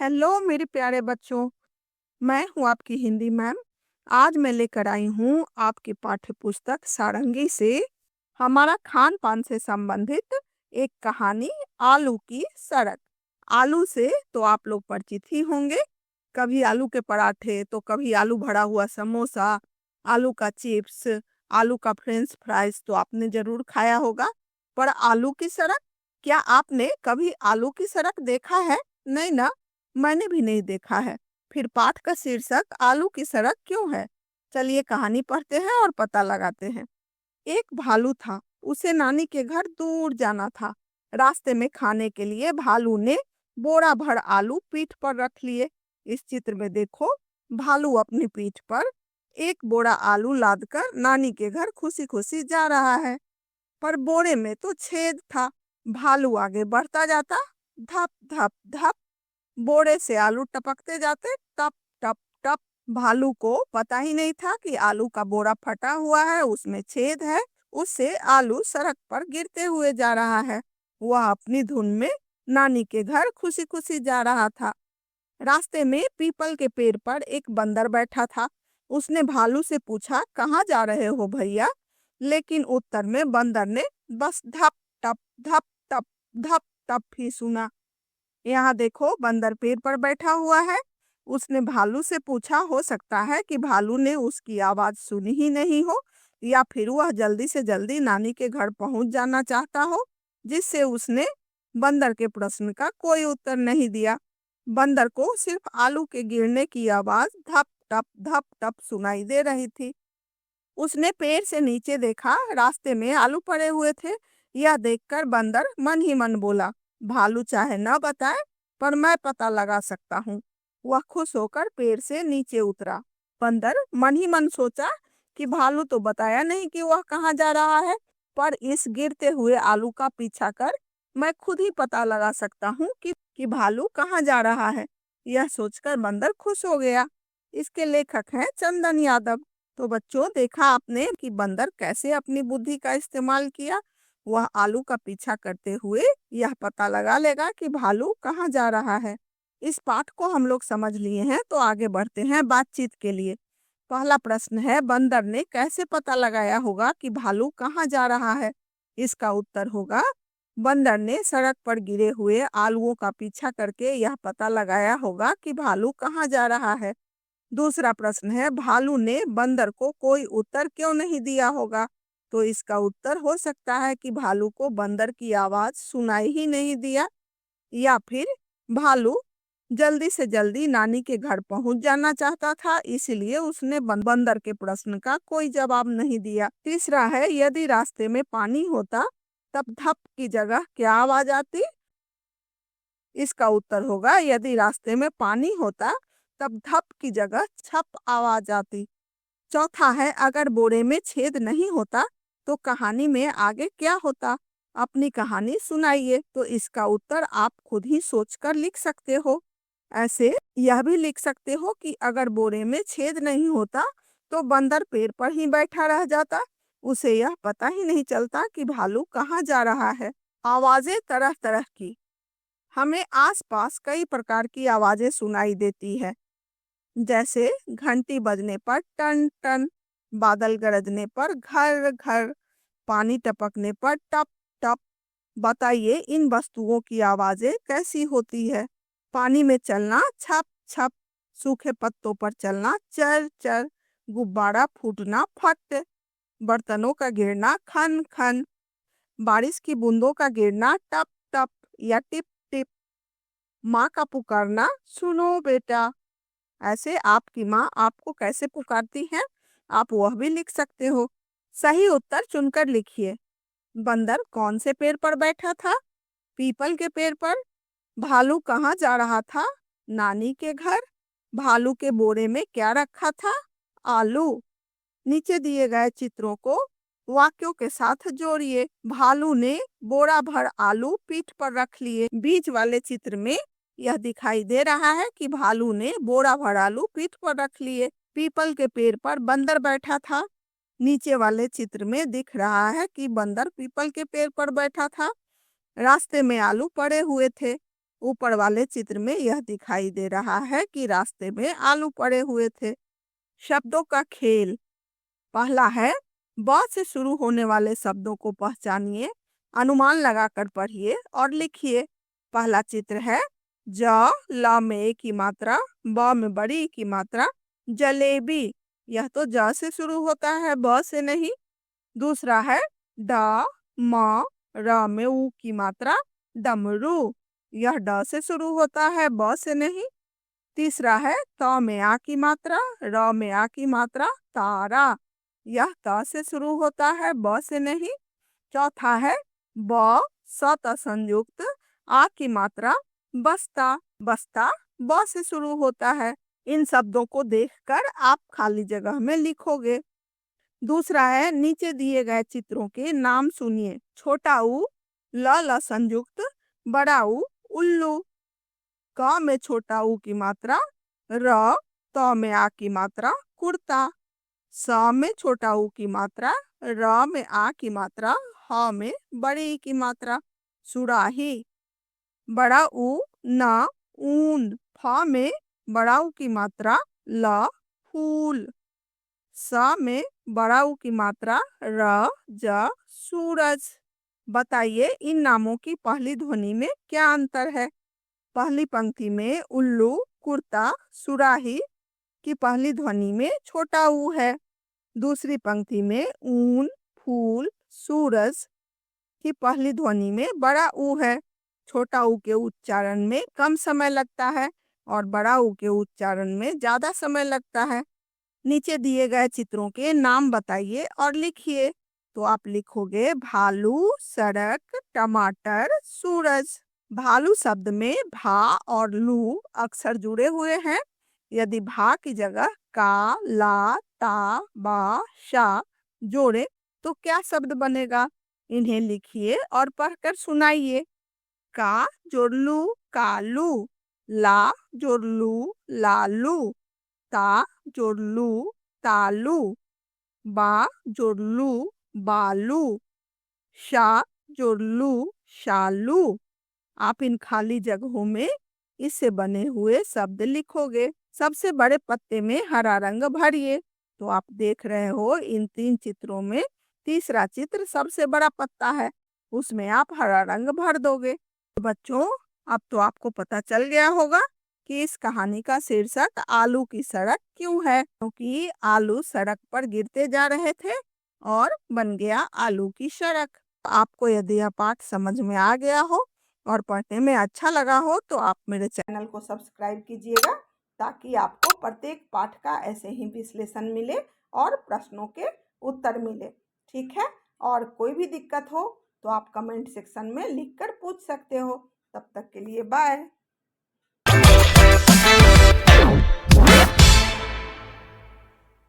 Hello मेरे प्यारे बच्चों। मैं हूँ आपकी हिंदी मैम। आज मैं लेकर आई हूँ आपकी पाठ्य पुस्तक सारंगी से हमारा खान पान से संबंधित एक कहानी, आलू की सड़क। आलू से तो आप लोग परिचित ही होंगे। कभी आलू के पराठे तो कभी आलू भरा हुआ समोसा, आलू का चिप्स, आलू का फ्रेंच फ्राइज तो आपने जरूर खाया होगा। पर आलू की सड़क, क्या आपने कभी आलू की सड़क देखा है? नहीं ना, मैंने भी नहीं देखा है। फिर पाठ का शीर्षक आलू की सड़क क्यों है? चलिए कहानी पढ़ते हैं और पता लगाते हैं। एक भालू था, उसे नानी के घर दूर जाना था। रास्ते में खाने के लिए भालू ने बोरा भर आलू पीठ पर रख लिए। इस चित्र में देखो, भालू अपनी पीठ पर एक बोरा आलू लादकर नानी के घर खुशी खुशी जा रहा है। पर बोरे में तो छेद था। भालू आगे बढ़ता जाता, धप धप धप बोरे से आलू टपकते जाते, टप टप टप। भालू को पता ही नहीं था कि आलू का बोरा फटा हुआ है, उसमें छेद है। उससे आलू सड़क पर गिरते हुए जा रहा है। वह अपनी धुन में नानी के घर खुशी खुशी जा रहा था। रास्ते में पीपल के पेड़ पर एक बंदर बैठा था। उसने भालू से पूछा, कहाँ जा रहे हो भैया? लेकिन उत्तर में बंदर ने बस धप टप धप टप धप टप ही सुना। यहाँ देखो, बंदर पेड़ पर बैठा हुआ है। उसने भालू से पूछा, हो सकता है कि भालू ने उसकी आवाज सुनी ही नहीं हो, या फिर वह जल्दी से जल्दी नानी के घर पहुंच जाना चाहता हो, जिससे उसने बंदर के प्रश्न का कोई उत्तर नहीं दिया। बंदर को सिर्फ आलू के गिरने की आवाज धप टप सुनाई दे रही थी। उसने पेड़ से नीचे देखा, रास्ते में आलू पड़े हुए थे। यह देखकर बंदर मन ही मन बोला, भालू चाहे न बताए, पर मैं पता लगा सकता हूँ। वह खुश होकर पेड़ से नीचे उतरा। बंदर मन ही मन सोचा कि भालू तो बताया नहीं कि वह कहाँ जा रहा है, पर इस गिरते हुए आलू का पीछा कर मैं खुद ही पता लगा सकता हूँ कि भालू कहाँ जा रहा है। यह सोचकर बंदर खुश हो गया। इसके लेखक हैं चंदन यादव। तो बच्चों, देखा आपने कि बंदर कैसे अपनी बुद्धि का इस्तेमाल किया। वह आलू का पीछा करते हुए यह पता लगा लेगा कि भालू कहाँ जा रहा है। इस पाठ को हम लोग समझ लिए हैं, तो आगे बढ़ते हैं बातचीत के लिए। पहला प्रश्न है, बंदर ने कैसे पता लगाया होगा कि भालू कहाँ जा रहा है? इसका उत्तर होगा, बंदर ने सड़क पर गिरे हुए आलूओं का पीछा करके यह पता लगाया होगा कि भालू कहाँ जा रहा है। दूसरा प्रश्न है, भालू ने बंदर को कोई उत्तर क्यों नहीं दिया होगा? तो इसका उत्तर हो सकता है कि भालू को बंदर की आवाज सुनाई ही नहीं दिया, या फिर भालू जल्दी से जल्दी नानी के घर पहुंच जाना चाहता था, इसलिए उसने बंदर के प्रश्न का कोई जवाब नहीं दिया। तीसरा है, यदि रास्ते में पानी होता तब धप की जगह क्या आवाज आती? इसका उत्तर होगा, यदि रास्ते में पानी होता तब धप की जगह छप आवाज आती। चौथा है, अगर बोरे में छेद नहीं होता तो कहानी में आगे क्या होता? अपनी कहानी सुनाइए। तो इसका उत्तर आप खुद ही सोचकर लिख सकते हो। ऐसे यह भी लिख सकते हो कि अगर बोरे में छेद नहीं होता तो बंदर पेड़ पर ही बैठा रह जाता। उसे यह पता ही नहीं चलता कि भालू कहाँ जा रहा है। आवाजें तरह तरह की। हमें आसपास कई प्रकार की आवाजें सुनाई देती है, जैसे घंटी बजने पर टन टन, बादल गरजने पर घर घर, पानी टपकने पर टप टप। बताइए, इन वस्तुओं की आवाजें कैसी होती है? पानी में चलना छप छप, सूखे पत्तों पर चलना चर चर, गुब्बारा फूटना फट, बर्तनों का गिरना खन खन, बारिश की बूंदों का गिरना टप टप या टिप टिप, माँ का पुकारना सुनो बेटा। ऐसे आपकी माँ आपको कैसे पुकारती हैं, आप वह भी लिख सकते हो। सही उत्तर चुनकर लिखिए। बंदर कौन से पेड़ पर बैठा था? पीपल के पेड़ पर। भालू कहाँ जा रहा था? नानी के घर। भालू के बोरे में क्या रखा था? आलू। नीचे दिए गए चित्रों को वाक्यों के साथ जोड़िए। भालू ने बोरा भर आलू पीठ पर रख लिए। बीच वाले चित्र में यह दिखाई दे रहा है कि भालू ने बोरा भर आलू पीठ पर रख लिए। पीपल के पेड़ पर बंदर बैठा था। नीचे वाले चित्र में दिख रहा है कि बंदर पीपल के पेड़ पर बैठा था। रास्ते में आलू पड़े हुए थे। ऊपर वाले चित्र में यह दिखाई दे रहा है कि रास्ते में आलू पड़े हुए थे। शब्दों का खेल। पहला है, ब से शुरू होने वाले शब्दों को पहचानिए, अनुमान लगाकर पढ़िए और लिखिए। पहला चित्र है, ज ल में एक की मात्रा, ब में बड़ी ई की मात्रा, जलेबी। यह तो ज से शुरू होता है, ब से नहीं। दूसरा है, ड म र में ऊ की मात्रा, डमरू। यह ड से शुरू होता है, ब से नहीं। तीसरा है, त में आ की मात्रा, र में आ की मात्रा, तारा। यह त से शुरू होता है, ब से नहीं। चौथा है, ब स त संयुक्त, आ की मात्रा, बस्ता। बस्ता ब से शुरू होता है। इन शब्दों को देखकर आप खाली जगह में लिखोगे। दूसरा है, नीचे दिए गए चित्रों के नाम सुनिए। छोटा ऊ, ल संयुक्त, बड़ा ऊ, उल्लू। क में छोटा ऊ की मात्रा, र, त में आ की मात्रा, कुर्ता। स में छोटा ऊ की मात्रा, र में आ की मात्रा, ह में बड़ी ई की मात्रा, सुराही। बड़ा ऊ, न, ऊन। फ में बड़ा ऊ की मात्रा, ल, फूल। स में बड़ा ऊ की मात्रा, र, ज, सूरज। बताइए इन नामों की पहली ध्वनि में क्या अंतर है। पहली पंक्ति में उल्लू, कुर्ता, सुराही की पहली ध्वनि में छोटा ऊ है। दूसरी पंक्ति में ऊन, फूल, सूरज की पहली ध्वनि में बड़ा ऊ है। छोटा ऊ के उच्चारण में कम समय लगता है और बड़ा ऊ के उच्चारण में ज्यादा समय लगता है। नीचे दिए गए चित्रों के नाम बताइए और लिखिए। तो आप लिखोगे भालू, सड़क, टमाटर, सूरज। भालू शब्द में भा और लू अक्षर जुड़े हुए हैं। यदि भा की जगह का, ला, ता, बा, शा जोड़े तो क्या शब्द बनेगा? इन्हें लिखिए और पढ़कर सुनाइए। का जोड़ लू, कालू। ला जोड़ लू, लालू। ता जोड़ लू, तालू। बा जोड़ लू, बालू। शा जोड़ लू, शालू। आप इन खाली जगहों में इससे बने हुए शब्द लिखोगे। सबसे बड़े पत्ते में हरा रंग भरिए। तो आप देख रहे हो इन 3 चित्रों में तीसरा चित्र सबसे बड़ा पत्ता है, उसमें आप हरा रंग भर दोगे। तो बच्चों, अब तो आपको पता चल गया होगा कि इस कहानी का शीर्षक आलू की सड़क क्यों है। क्योंकि आलू सड़क पर गिरते जा रहे थे और बन गया आलू की सड़क। आपको यदि यह पाठ समझ में आ गया हो और पढ़ने में अच्छा लगा हो तो आप मेरे चैनल को सब्सक्राइब कीजिएगा, ताकि आपको प्रत्येक पाठ का ऐसे ही विश्लेषण मिले और प्रश्नों के उत्तर मिले। ठीक है, और कोई भी दिक्कत हो तो आप कमेंट सेक्शन में लिखकर पूछ सकते हो। तब तक के लिए बाय।